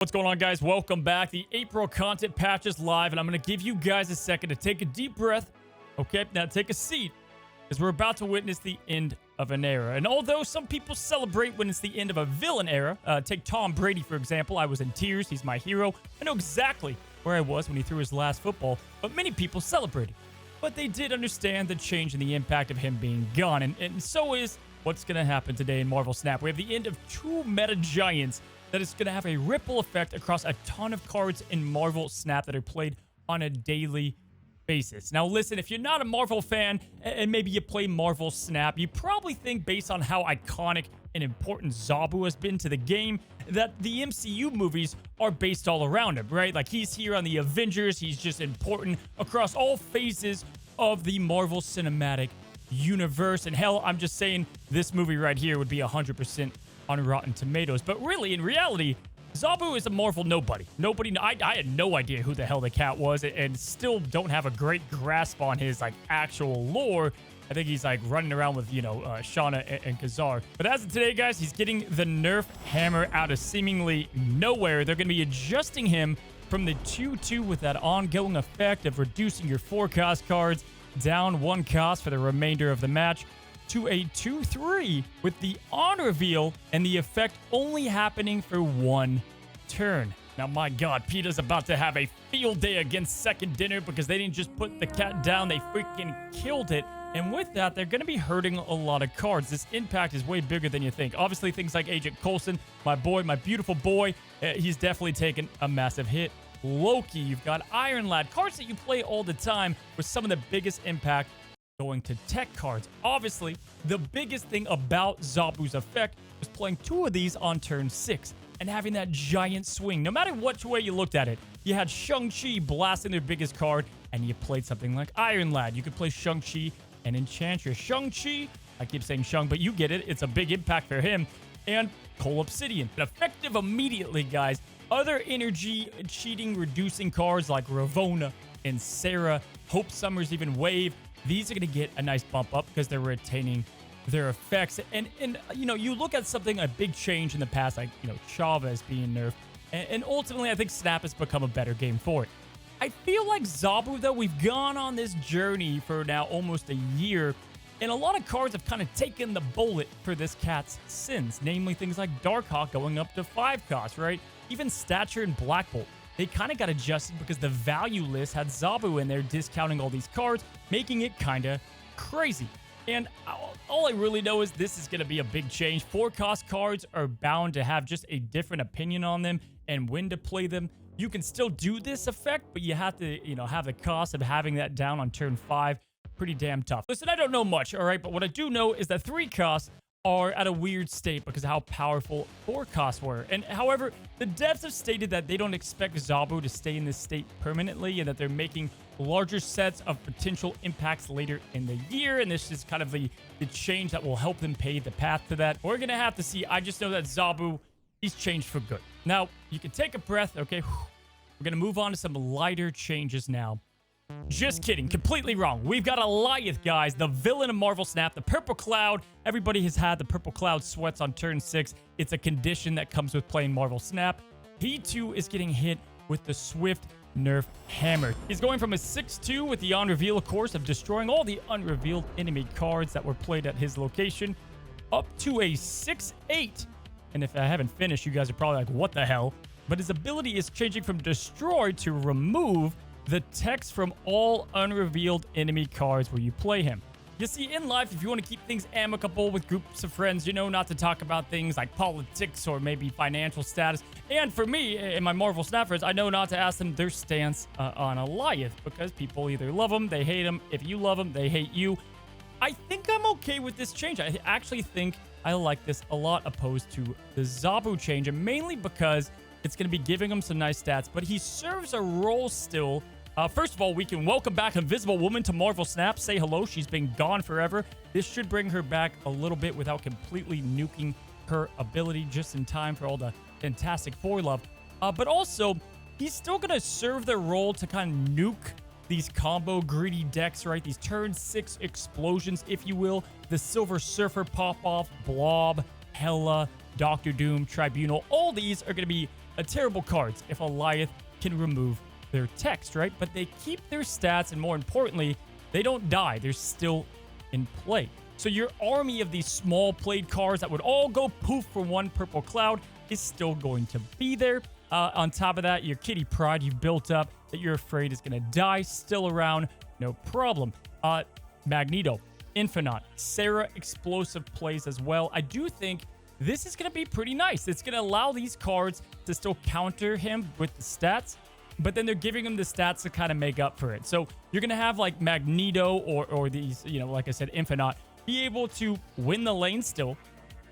What's going on, guys? Welcome back. The April content patch is live, and I'm going to give you guys a second to take a deep breath. Okay, now take a seat, because we're about to witness the end of an era. And although some people celebrate when it's the end of a villain era, take Tom Brady, for example. I was in tears. He's my hero. I know exactly where I was when he threw his last football, but many people celebrated. But they did understand the change and the impact of him being gone, and so is what's going to happen today in MarvelSnap. We have the end of two meta giants that is going to have a ripple effect across a ton of cards in MarvelSnap that are played on a daily basis. Now, listen, if you're not a Marvel fan and maybe you play MarvelSnap, you probably think, based on how iconic and important Zabu has been to the game, that the MCU movies are based all around him, right? Like, he's here on the Avengers. He's just important across all phases of the Marvel Cinematic Universe. And hell, I'm just saying this movie right here would be 100% on Rotten Tomatoes. But really, in reality, Zabu is a Marvel nobody. I had no idea who the hell the cat was, and still don't have a great grasp on his like actual lore. I think he's like running around with, Shauna and Kazar. But as of today, guys, he's getting the Nerf hammer out of seemingly nowhere. They're going to be adjusting him from the 2-2 with that ongoing effect of reducing your forecast cards down one cost for the remainder of the match to a 2-3 with the on reveal and the effect only happening for one turn. Now, my God, PETA's about to have a field day against Second Dinner because they didn't just put the cat down, they freaking killed it. And with that, they're going to be hurting a lot of cards. This impact is way bigger than you think. Obviously, things like Agent Coulson, my boy, my beautiful boy, he's definitely taken a massive hit. Loki, you've got Iron Lad, cards that you play all the time with some of the biggest impact going to tech cards. Obviously, the biggest thing about Zabu's effect was playing two of these on turn 6 and having that giant swing. No matter which way you looked at it, you had Shang-Chi blasting their biggest card, and you played something like Iron Lad. You could play Shang-Chi and Enchantress. Shang-Chi, I keep saying Shang, but you get it. It's a big impact for him. And Cole Obsidian. Effective immediately, guys. Other energy cheating reducing cards like Ravonna and Sarah, Hope Summers, even Wave, these are going to get a nice bump up because they're retaining their effects. And you look at something, a big change in the past, like, Chavez being nerfed. And ultimately, I think Snap has become a better game for it. I feel like Zabu, though, we've gone on this journey for now almost a year. And a lot of cards have kind of taken the bullet for this cat's sins. Namely, things like Darkhawk going up to 5 costs, right? Even Stature and Black Bolt. They kind of got adjusted because the value list had Zabu in there discounting all these cards, making it kind of crazy. And all I really know is this is going to be a big change. 4-cost cards are bound to have just a different opinion on them and when to play them. You can still do this effect, but you have to, have the cost of having that down on turn 5. Pretty damn tough. Listen, I don't know much, all right? But what I do know is that 3 costs are at a weird state because of how powerful 4 costs were. And however, the devs have stated that they don't expect Zabu to stay in this state permanently and that they're making larger sets of potential impacts later in the year. And this is kind of the change that will help them pave the path to that. We're going to have to see. I just know that Zabu, he's changed for good. Now, you can take a breath, okay? We're going to move on to some lighter changes now. Just kidding. Completely wrong. We've got Alioth, guys, the villain of MarvelSnap, the Purple Cloud. Everybody has had the Purple Cloud sweats on turn 6. It's a condition that comes with playing MarvelSnap. He, too, is getting hit with the Swift Nerf hammer. He's going from a 6-2 with the on-reveal, of course, of destroying all the unrevealed enemy cards that were played at his location, up to a 6-8. And if I haven't finished, you guys are probably like, what the hell? But his ability is changing from destroy to remove the text from all unrevealed enemy cards where you play him. You see, in life, if you want to keep things amicable with groups of friends, not to talk about things like politics or maybe financial status. And for me, and my Marvel Snappers, I know not to ask them their stance on Alioth because people either love him, they hate him. If you love him, they hate you. I think I'm okay with this change. I actually think I like this a lot opposed to the Zabu change, and mainly because it's going to be giving him some nice stats, but he serves a role still. First of all, we can welcome back Invisible Woman to MarvelSnap. Say hello. She's been gone forever. This should bring her back a little bit without completely nuking her ability just in time for all the Fantastic Four love. But also, he's still going to serve the role to kind of nuke these combo greedy decks, right? These turn 6 explosions, if you will. The Silver Surfer pop-off, Blob, Hela, Doctor Doom, Tribunal. All these are going to be terrible cards if Alioth can remove their text, right? But they keep their stats, and more importantly, they don't die. They're still in play. So your army of these small played cards that would all go poof for one purple cloud is still going to be there. On top of that, your kitty pride you've built up that you're afraid is going to die, still around, no problem. Magneto, Infinite, Sarah explosive plays as well. I do think this is going to be pretty nice. It's going to allow these cards to still counter him with the stats, but then they're giving him the stats to kind of make up for it. So you're going to have like Magneto or these, you know, like I said, Infinite, be able to win the lane still,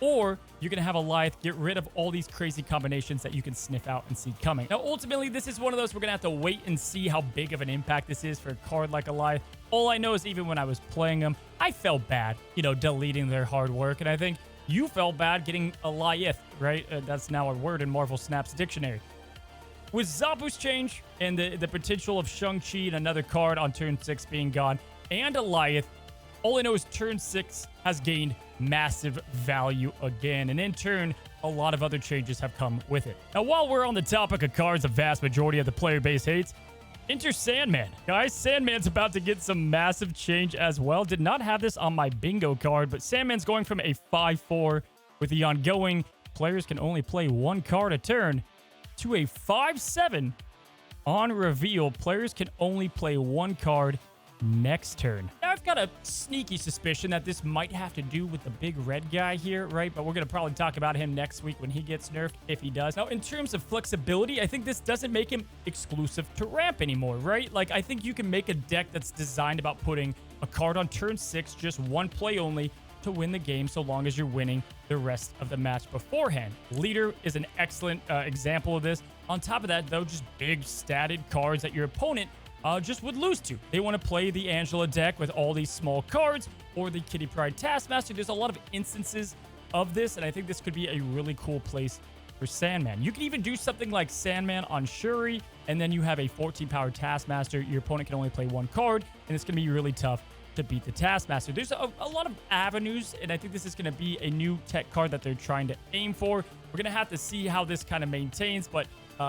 or you're going to have Alioth get rid of all these crazy combinations that you can sniff out and see coming. Now, ultimately, this is one of those we're going to have to wait and see how big of an impact this is for a card like Alioth. All I know is even when I was playing them, I felt bad, you know, deleting their hard work. And I think you felt bad getting Alioth, right? That's now a word in MarvelSnap's dictionary. With Zabu's change and the potential of Shang-Chi and another card on turn 6 being gone, and Alioth, all I know is turn 6 has gained massive value again, and in turn, a lot of other changes have come with it. Now, while we're on the topic of cards the vast majority of the player base hates, enter Sandman. Guys, Sandman's about to get some massive change as well. Did not have this on my bingo card, but Sandman's going from a 5/4 with the ongoing players can only play one card a turn to a 5/7 on reveal. Players can only play one card next turn. Now, I've got a sneaky suspicion that this might have to do with the big red guy here, right? But we're going to probably talk about him next week when he gets nerfed, if he does. Now, in terms of flexibility, I think this doesn't make him exclusive to ramp anymore, right? Like, I think you can make a deck that's designed about putting a card on turn 6, just one play only, to win the game so long as you're winning the rest of the match beforehand. Leader is an excellent example of this. On top of that, though, just big statted cards that your opponent just would lose to. They want to play the Angela deck with all these small cards or the Kitty Pryde Taskmaster. There's a lot of instances of this, and I think this could be a really cool place for Sandman. You can even do something like Sandman on Shuri, and then you have a 14-power Taskmaster. Your opponent can only play one card, and it's going to be really tough to beat the Taskmaster. There's a lot of avenues, and I think this is going to be a new tech card that they're trying to aim for. We're going to have to see how this kind of maintains, but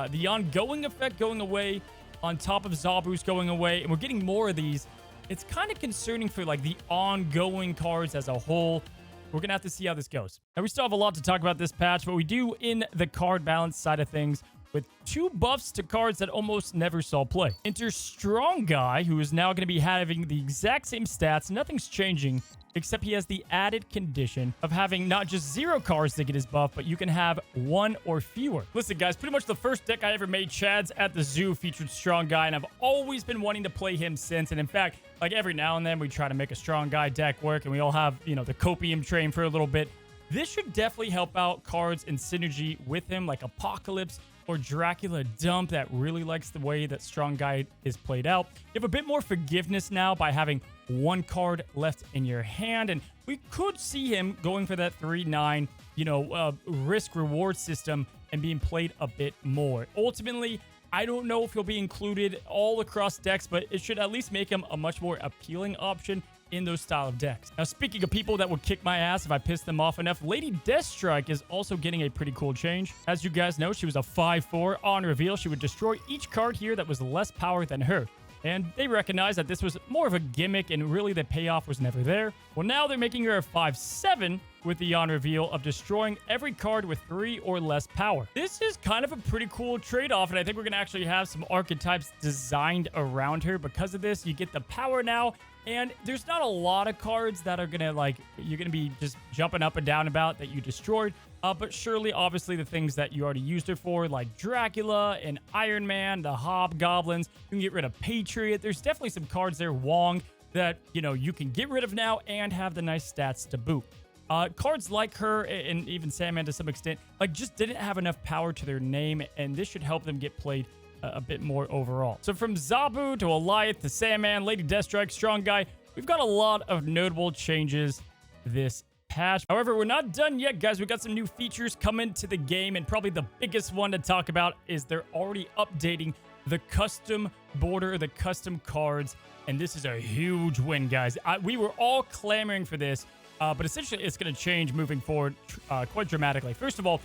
the ongoing effect going away on top of Zabu's going away, and we're getting more of these. It's kind of concerning for like the ongoing cards as a whole. We're going to have to see how this goes. Now, we still have a lot to talk about this patch, but we do in the card balance side of things with 2 buffs to cards that almost never saw play. Enter Strong Guy, who is now going to be having the exact same stats. Nothing's changing, except he has the added condition of having not just 0 cards to get his buff, but you can have 1 or fewer. Listen, guys, pretty much the first deck I ever made, Chad's at the Zoo, featured Strong Guy, and I've always been wanting to play him since. And in fact, like every now and then, we try to make a Strong Guy deck work, and we all have, you know, the Copium train for a little bit. This should definitely help out cards in synergy with him, like Apocalypse or Dracula Dump, that really likes the way that Strong Guy is played out. You have a bit more forgiveness now by having 1 card left in your hand, and we could see him going for that 3/9, you know, risk-reward system and being played a bit more. Ultimately, I don't know if he'll be included all across decks, but it should at least make him a much more appealing option in those style of decks. Now, speaking of people that would kick my ass if I pissed them off enough, Lady Deathstrike is also getting a pretty cool change. As you guys know, she was a 5/4 on reveal. She would destroy each card here that was less power than her. And they recognized that this was more of a gimmick and really the payoff was never there. Well, now they're making her a 5/7 with the on reveal of destroying every card with 3 or less power. This is kind of a pretty cool trade-off, and I think we're going to actually have some archetypes designed around her. Because of this, you get the power now, and there's not a lot of cards that are going to, like, you're going to be just jumping up and down about that you destroyed. But surely, obviously, the things that you already used her for, like Dracula and Iron Man, the Hobgoblins, you can get rid of Patriot. There's definitely some cards there, Wong, that, you know, you can get rid of now and have the nice stats to boot. Cards like her and even Sandman to some extent, like, just didn't have enough power to their name, and this should help them get played a bit more overall. So from Zabu to Alioth to Sandman, Lady Deathstrike, Strong Guy, we've got a lot of notable changes this patch. However, we're not done yet, guys. We got some new features coming to the game, and probably the biggest one to talk about is they're already updating the custom border, the custom cards, and this is a huge win, guys. We were all clamoring for this but essentially it's going to change moving forward quite dramatically. First of all,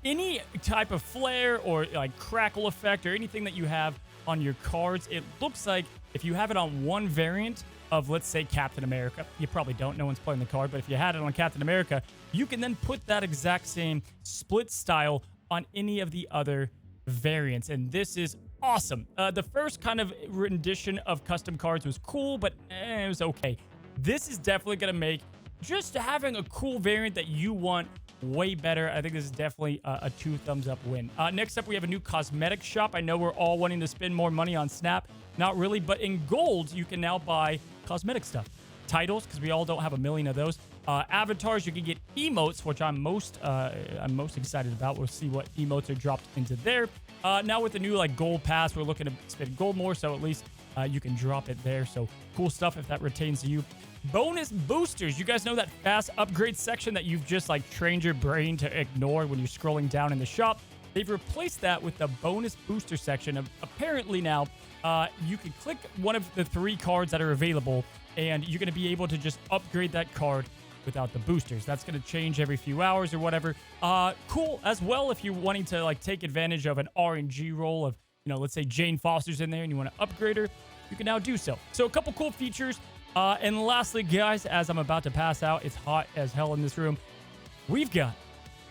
any type of flare or like crackle effect or anything that you have on your cards, it looks like if you have it on one variant of, let's say, Captain America, you probably don't, no one's playing the card, but if you had it on Captain America, you can then put that exact same split style on any of the other variants, and this is awesome. The first kind of rendition of custom cards was cool, but it was okay. This is definitely going to make just having a cool variant that you want way better. I think this is definitely a 2 thumbs up win. Next up, we have a new cosmetic shop. I know we're all wanting to spend more money on Snap. Not really, but in gold, you can now buy cosmetic stuff. Titles, because we all don't have a million of those. Avatars, you can get emotes, which I'm most excited about. We'll see what emotes are dropped into there. Now with the new like gold pass, we're looking to spend gold more, so at least you can drop it there. So cool stuff if that retains to you. Bonus boosters. You guys know that fast upgrade section that you've just like trained your brain to ignore when you're scrolling down in the shop? They've replaced that with the bonus booster section. Apparently now, you can click one of the 3 cards that are available, and you're going to be able to just upgrade that card without the boosters. That's going to change every few hours or whatever. Cool as well if you're wanting to like take advantage of an RNG roll of, you know, let's say Jane Foster's in there and you want to upgrade her, you can now do so. So a couple cool features. And lastly, guys, as I'm about to pass out, it's hot as hell in this room. We've got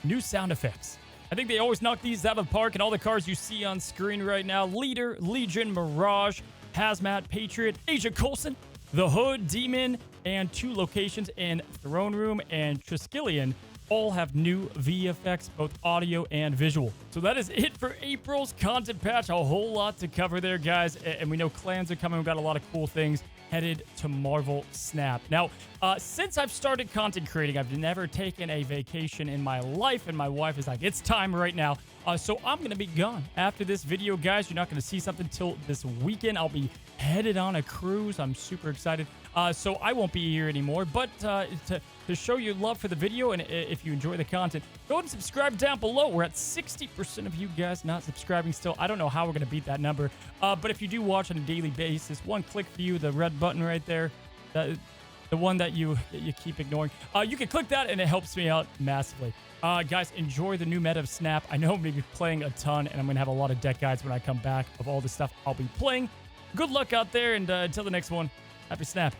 new sound effects. I think they always knock these out of the park, and all the cars you see on screen right now, Leader, Legion, Mirage, Hazmat, Patriot, Asia Coulson, The Hood, Demon, and 2 locations in Throne Room and Triskelion all have new VFX, both audio and visual. So that is it for April's content patch. A whole lot to cover there, guys. And we know clans are coming. We've got a lot of cool things headed to MarvelSnap. Now, since I've started content creating, I've never taken a vacation in my life, and my wife is like, it's time right now. So I'm going to be gone after this video, guys. You're not going to see something till this weekend. I'll be headed on a cruise. I'm super excited. So I won't be here anymore, but to show your love for the video, and if you enjoy the content, go ahead and subscribe down below. We're at 60% of you guys not subscribing still. I don't know how we're going to beat that number, but if you do watch on a daily basis, one click for you, the red button right there, the one that you keep ignoring, you can click that, and it helps me out massively. Guys, enjoy the new meta of Snap. I know I'm going to be playing a ton, and I'm going to have a lot of deck guides when I come back of all the stuff I'll be playing. Good luck out there, and until the next one, happy Snap.